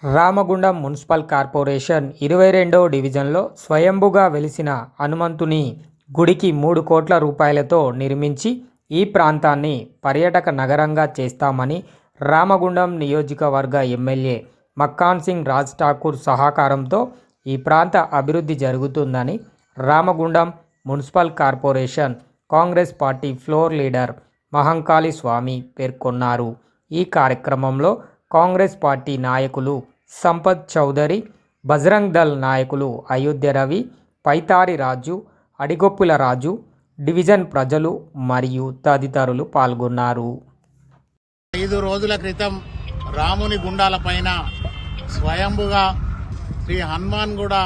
Ramagundam municipal corporation 22వ డివిజన్లో స్వయంభుగా వెలిసిన హనుమంతుని గుడికి 3 కోట్ల రూపాయలతో నిర్మించి ఈ ప్రాంతాన్ని పర్యాటక నగరంగా చేస్తామని రామగుండం నియోజకవర్గ ఎమ్మెల్యే మక్కాన్ సింగ్ రాజ్ ఠాకూర్ సహకారంతో ఈ ప్రాంత అభివృద్ధి జరుగుతుందని Ramagundam municipal corporation Congress party floor leader Mahankali Swamy పేర్కొన్నారు. ఈ కార్యక్రమంలో కాంగ్రెస్ పార్టీ నాయకులు సంపత్ చౌదరి, బజరంగ్ దళ్ నాయకులు అయోధ్య రవి, పైతారి రాజు, అడిగొప్పుల రాజు, డివిజన్ ప్రజలు మరియు తదితరులు పాల్గొన్నారు. 5 రోజుల క్రితం రాముని గుండాల పైన స్వయంభుగా శ్రీ హనుమాన్ కూడా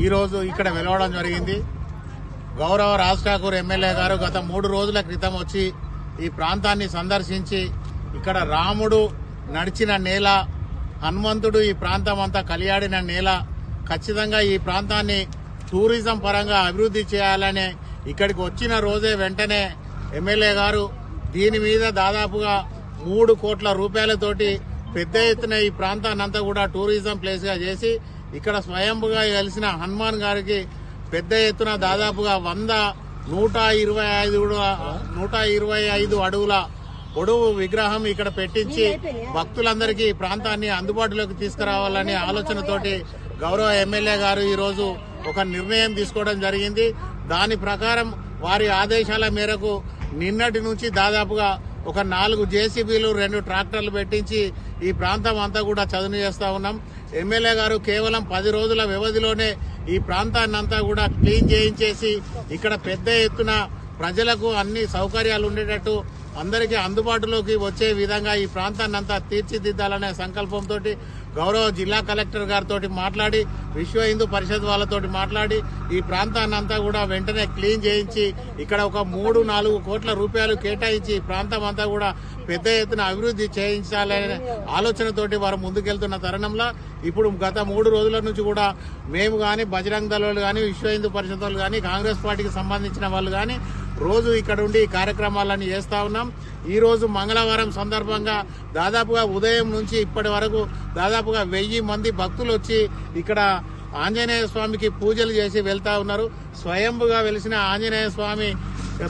ఈరోజు ఇక్కడ వెలవడం జరిగింది. గౌరవ రాజ్ ఠాకూర్ ఎమ్మెల్యే గారు గత 3 రోజుల క్రితం వచ్చి ఈ ప్రాంతాన్ని సందర్శించి ఇక్కడ రాముడు నడిచిన నేల, హనుమంతుడు ఈ ప్రాంతం అంతా కలియాడిన నేల, ఖచ్చితంగా ఈ ప్రాంతాన్ని టూరిజం పరంగా అభివృద్ధి చేయాలని ఇక్కడికి వచ్చిన రోజే వెంటనే ఎమ్మెల్యే గారు దీని మీద దాదాపుగా 3 కోట్ల రూపాయలతోటి పెద్ద ఎత్తున ఈ ప్రాంతాన్నంతా కూడా టూరిజం ప్లేస్ గా చేసి ఇక్కడ స్వయంభుగా కలిసిన హనుమాన్ గారికి పెద్ద ఎత్తున దాదాపుగా 125 అడుగుల పొడవు విగ్రహం ఇక్కడ పెట్టించి భక్తులందరికీ ఈ ప్రాంతాన్ని అందుబాటులోకి తీసుకురావాలనే ఆలోచనతోటి గౌరవ ఎమ్మెల్యే గారు ఈ రోజు ఒక నిర్ణయం తీసుకోవడం జరిగింది. దాని ప్రకారం వారి ఆదేశాల మేరకు నిన్నటి నుంచి దాదాపుగా ఒక 4 జేసీబీలు 2 ట్రాక్టర్లు పెట్టించి ఈ ప్రాంతం అంతా కూడా చదును చేస్తా ఉన్నాం. ఎమ్మెల్యే గారు కేవలం 10 రోజుల వ్యవధిలోనే ఈ ప్రాంతాన్ని అంతా కూడా క్లీన్ చేయించేసి ఇక్కడ పెద్ద ఎత్తున ప్రజలకు అన్ని సౌకర్యాలు ఉండేటట్టు అందరికీ అందుబాటులోకి వచ్చే విధంగా ఈ ప్రాంతాన్ని అంతా తీర్చిదిద్దాలనే సంకల్పంతో గౌరవ జిల్లా కలెక్టర్ గారితో మాట్లాడి, విశ్వ హిందూ పరిషత్ వాళ్ళతోటి మాట్లాడి ఈ ప్రాంతాన్ని అంతా కూడా వెంటనే క్లీన్ చేయించి ఇక్కడ ఒక 3-4 కోట్ల రూపాయలు కేటాయించి ఈ ప్రాంతం అంతా కూడా పెద్ద ఎత్తున అభివృద్ధి చేయించాలనే ఆలోచనతోటి వారు ముందుకెళ్తున్న తరుణంలో ఇప్పుడు గత 3 రోజుల నుంచి కూడా మేము కానీ, బజరంగ్ దళ్ వాళ్ళు కానీ, విశ్వ హిందూ పరిషత్ వాళ్ళు కానీ, కాంగ్రెస్ పార్టీకి సంబంధించిన వాళ్ళు కానీ రోజు ఇక్కడ ఉండి ఈ కార్యక్రమాలను చేస్తా ఉన్నాం. ఈ రోజు మంగళవారం సందర్భంగా దాదాపుగా ఉదయం నుంచి ఇప్పటి వరకు దాదాపుగా 1000 మంది భక్తులు వచ్చి ఇక్కడ ఆంజనేయ స్వామికి పూజలు చేసి వెళ్తా ఉన్నారు. స్వయంభుగా వెలిసిన ఆంజనేయ స్వామి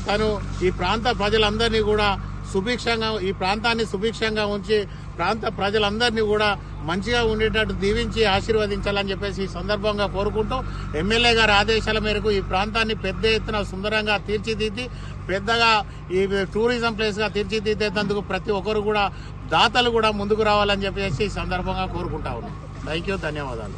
తను ఈ ప్రాంత ప్రజలందరినీ కూడా సుభిక్షంగా, ఈ ప్రాంతాన్ని సుభిక్షంగా ఉంచి ప్రాంత ప్రజలందరినీ కూడా మంచిగా ఉండేటట్టు దీవించి ఆశీర్వదించాలని చెప్పేసి ఈ సందర్భంగా కోరుకుంటూ ఎమ్మెల్యే గారి ఆదేశాల మేరకు ఈ ప్రాంతాన్ని పెద్ద ఎత్తున సుందరంగా తీర్చిదిద్ది పెద్దగా ఈ టూరిజం ప్లేస్ గా తీర్చిదిద్దేందుకు ప్రతి ఒక్కరు కూడా దాతలు కూడా ముందుకు రావాలని చెప్పేసి ఈ సందర్భంగా కోరుకుంటా ఉన్నాం. థ్యాంక్ యూ, ధన్యవాదాలు.